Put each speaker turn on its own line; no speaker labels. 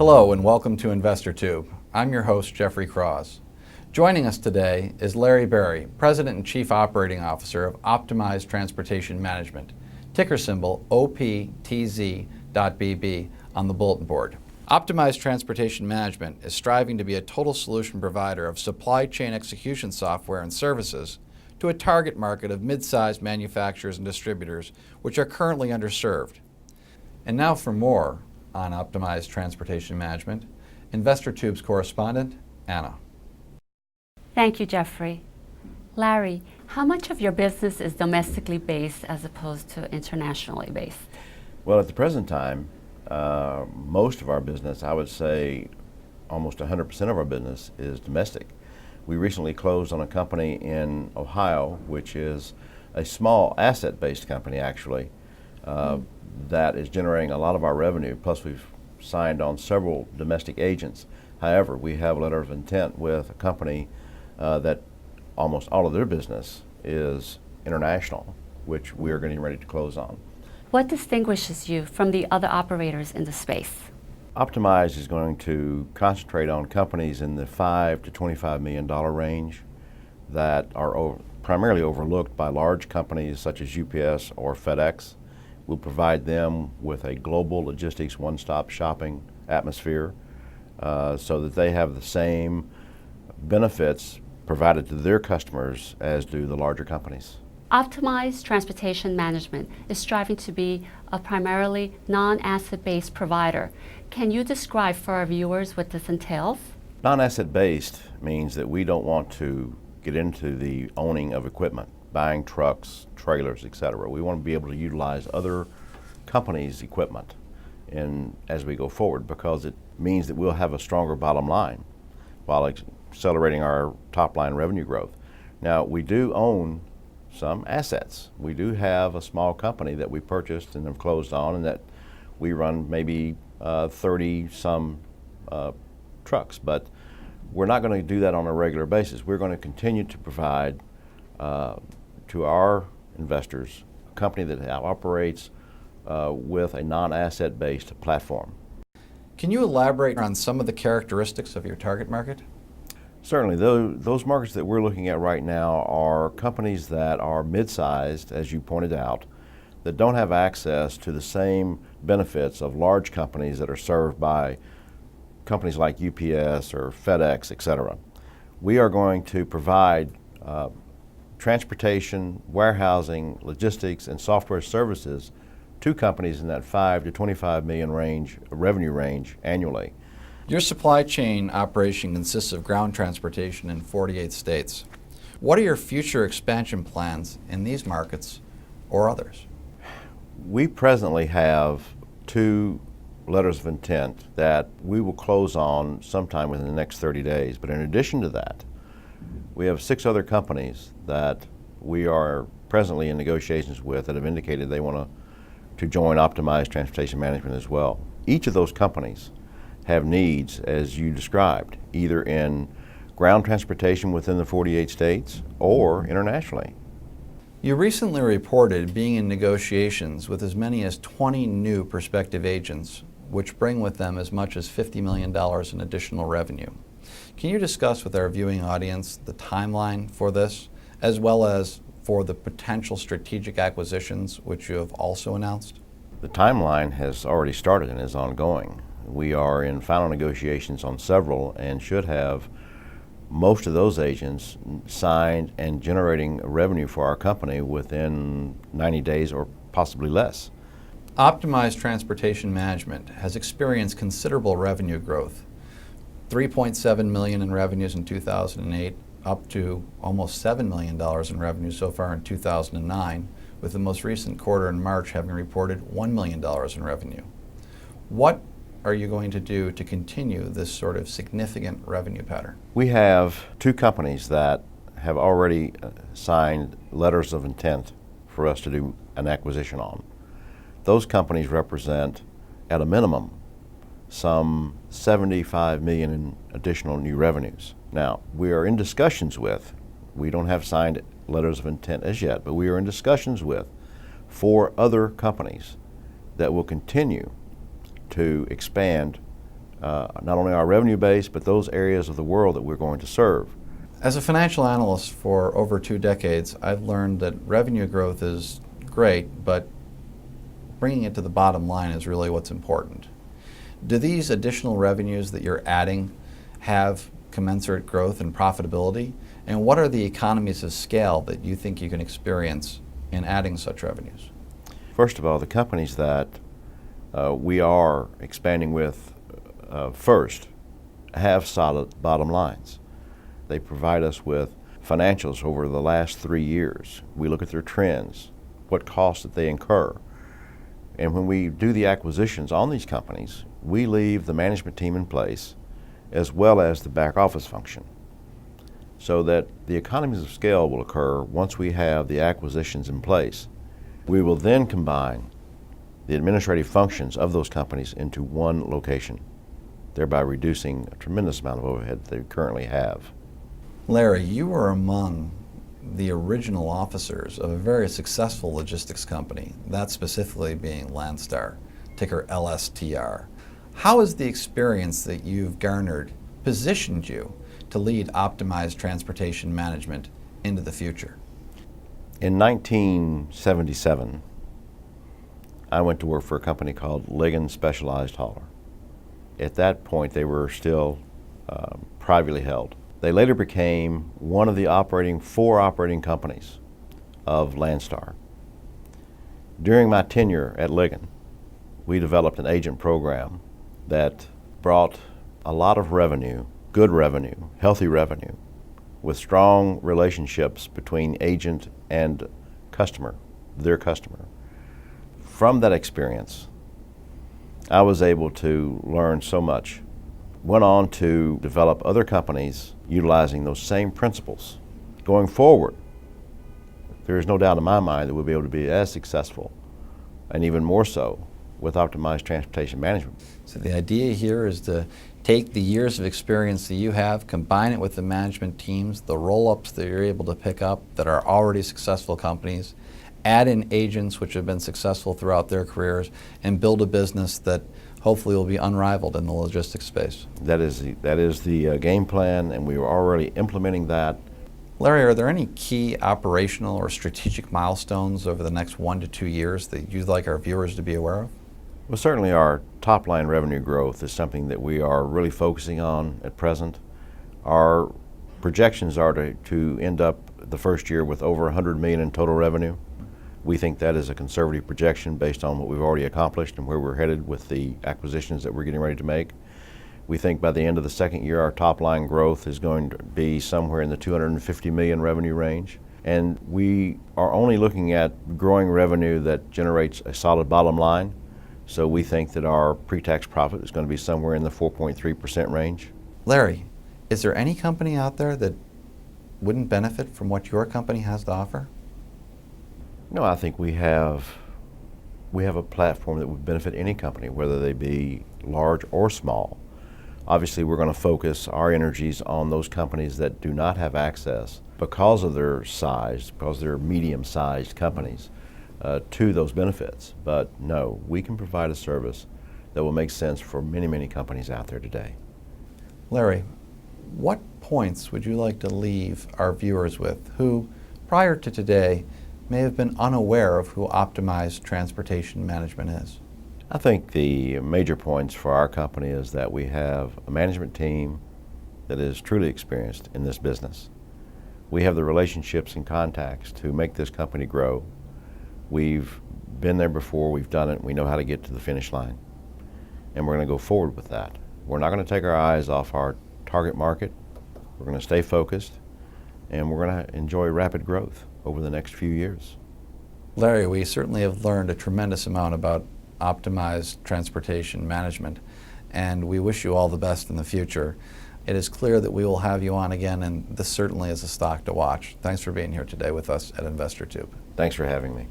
Hello and welcome to InvestorTube. I'm your host, Jeffrey Cross. Joining us today is Larry Berry, President and Chief Operating Officer of OPTMI Transportation Management, ticker symbol OPTZ.BB on the bulletin board. OPTMI Transportation Management is striving to be a total solution provider of supply chain execution software and services to a target market of mid-sized manufacturers and distributors which are currently underserved. And now for more on OPTMI Transportation Management, InvestorTube's correspondent, Anna.
Thank you, Jeffrey. Larry, how much of your business is domestically based as opposed to internationally based?
Well, at the present time, most of our business, I would say almost 100% of our business is domestic. We recently closed on a company in Ohio, which is a small asset-based company actually, that is generating a lot of our revenue, plus we've signed on several domestic agents. However, we have a letter of intent with a company that almost all of their business is international, which we are getting ready to close on.
What distinguishes you from the other operators in the space?
OPTMI is going to concentrate on companies in the $5 to $25 million range that are primarily overlooked by large companies such as UPS or FedEx. We'll provide them with a global logistics one-stop shopping atmosphere so that they have the same benefits provided to their customers as do the larger companies.
OPTMI Transportation Management is striving to be a primarily non-asset-based provider. Can you describe for our viewers what this entails?
Non-asset-based means that we don't want to get into the owning of equipment, buying trucks, trailers, etc. We want to be able to utilize other companies' equipment as we go forward, because it means that we'll have a stronger bottom line while accelerating our top line revenue growth. Now, we do own some assets. We do have a small company that we purchased and have closed on, and that we run maybe 30 some trucks, but we're not going to do that on a regular basis. We're going to continue to provide to our investors a company that operates with a non-asset based platform.
Can you elaborate on some of the characteristics of your target market?
Certainly. Those markets that we're looking at right now are companies that are mid-sized, as you pointed out, that don't have access to the same benefits of large companies that are served by companies like UPS or FedEx, etc. We are going to provide transportation, warehousing, logistics, and software services to companies in that $5 to $25 million revenue range annually.
Your supply chain operation consists of ground transportation in 48 states. What are your future expansion plans in these markets or others?
We presently have 2 letters of intent that we will close on sometime within the next 30 days. But in addition to that, we have 6 other companies that we are presently in negotiations with that have indicated they want to join OPTMI Transportation Management as well. Each of those companies have needs, as you described, either in ground transportation within the 48 states or internationally.
You recently reported being in negotiations with as many as 20 new prospective agents, which bring with them as much as $50 million in additional revenue. Can you discuss with our viewing audience the timeline for this, as well as for the potential strategic acquisitions which you have also announced?
The timeline has already started and is ongoing. We are in final negotiations on several and should have most of those agents signed and generating revenue for our company within 90 days or possibly less.
OPTMI Transportation Management has experienced considerable revenue growth. $3.7 million in revenues in 2008, up to almost $7 million in revenue so far in 2009, with the most recent quarter in March having reported $1 million in revenue. What are you going to do to continue this sort of significant revenue pattern?
We have 2 companies that have already signed letters of intent for us to do an acquisition on. Those companies represent, at a minimum, some $75 million in additional new revenues. Now, we are in discussions with, we don't have signed letters of intent as yet, but we are in discussions with 4 other companies that will continue to expand not only our revenue base, but those areas of the world that we're going to serve.
As a financial analyst for over 2 decades, I've learned that revenue growth is great, but bringing it to the bottom line is really what's important. Do these additional revenues that you're adding have commensurate growth and profitability? And what are the economies of scale that you think you can experience in adding such revenues?
First of all, the companies that we are expanding with first have solid bottom lines. They provide us with financials over the last 3 years. We look at their trends, what costs that they incur. And when we do the acquisitions on these companies, we leave the management team in place as well as the back office function, so that the economies of scale will occur once we have the acquisitions in place. We will then combine the administrative functions of those companies into one location, thereby reducing a tremendous amount of overhead they currently have.
Larry, you were among the original officers of a very successful logistics company, that specifically being Landstar, ticker LSTR. How has the experience that you've garnered positioned you to lead optimized transportation management into the future?
In 1977, I went to work for a company called Ligon Specialized Hauler. At that point, they were still privately held. They later became one of the 4 operating companies of Landstar. During my tenure at Ligon, we developed an agent program that brought a lot of revenue, good revenue, healthy revenue, with strong relationships between agent and customer, their customer. From that experience, I was able to learn so much. Went on to develop other companies utilizing those same principles. Going forward, there is no doubt in my mind that we'll be able to be as successful, and even more so, with optimized transportation management.
So the idea here is to take the years of experience that you have, combine it with the management teams, the roll-ups that you're able to pick up that are already successful companies, add in agents which have been successful throughout their careers, and build a business that hopefully will be unrivaled in the logistics space.
That is the game plan, and we are already implementing that.
Larry, are there any key operational or strategic milestones over the next 1 to 2 years that you'd like our viewers to be aware of?
Well, certainly our top-line revenue growth is something that we are really focusing on at present. Our projections are to end up the first year with over $100 million in total revenue. We think that is a conservative projection based on what we've already accomplished and where we're headed with the acquisitions that we're getting ready to make. We think by the end of the second year, our top-line growth is going to be somewhere in the $250 million revenue range. And we are only looking at growing revenue that generates a solid bottom line. So we think that our pre-tax profit is going to be somewhere in the 4.3% range.
Larry, is there any company out there that wouldn't benefit from what your company has to offer?
No, I think we have a platform that would benefit any company, whether they be large or small. Obviously, we're going to focus our energies on those companies that do not have access because of their size, because they're medium-sized companies, to those benefits. But no, we can provide a service that will make sense for many, many companies out there today.
Larry, what points would you like to leave our viewers with who, prior to today, may have been unaware of who optimized transportation management is?
I think the major points for our company is that we have a management team that is truly experienced in this business. We have the relationships and contacts to make this company grow. We've been there before, we've done it, we know how to get to the finish line. And we're going to go forward with that. We're not going to take our eyes off our target market. We're going to stay focused, and we're going to enjoy rapid growth over the next few years.
Larry, we certainly have learned a tremendous amount about optimized transportation management, and we wish you all the best in the future. It is clear that we will have you on again, and this certainly is a stock to watch. Thanks for being here today with us at InvestorTube.
Thanks for having me.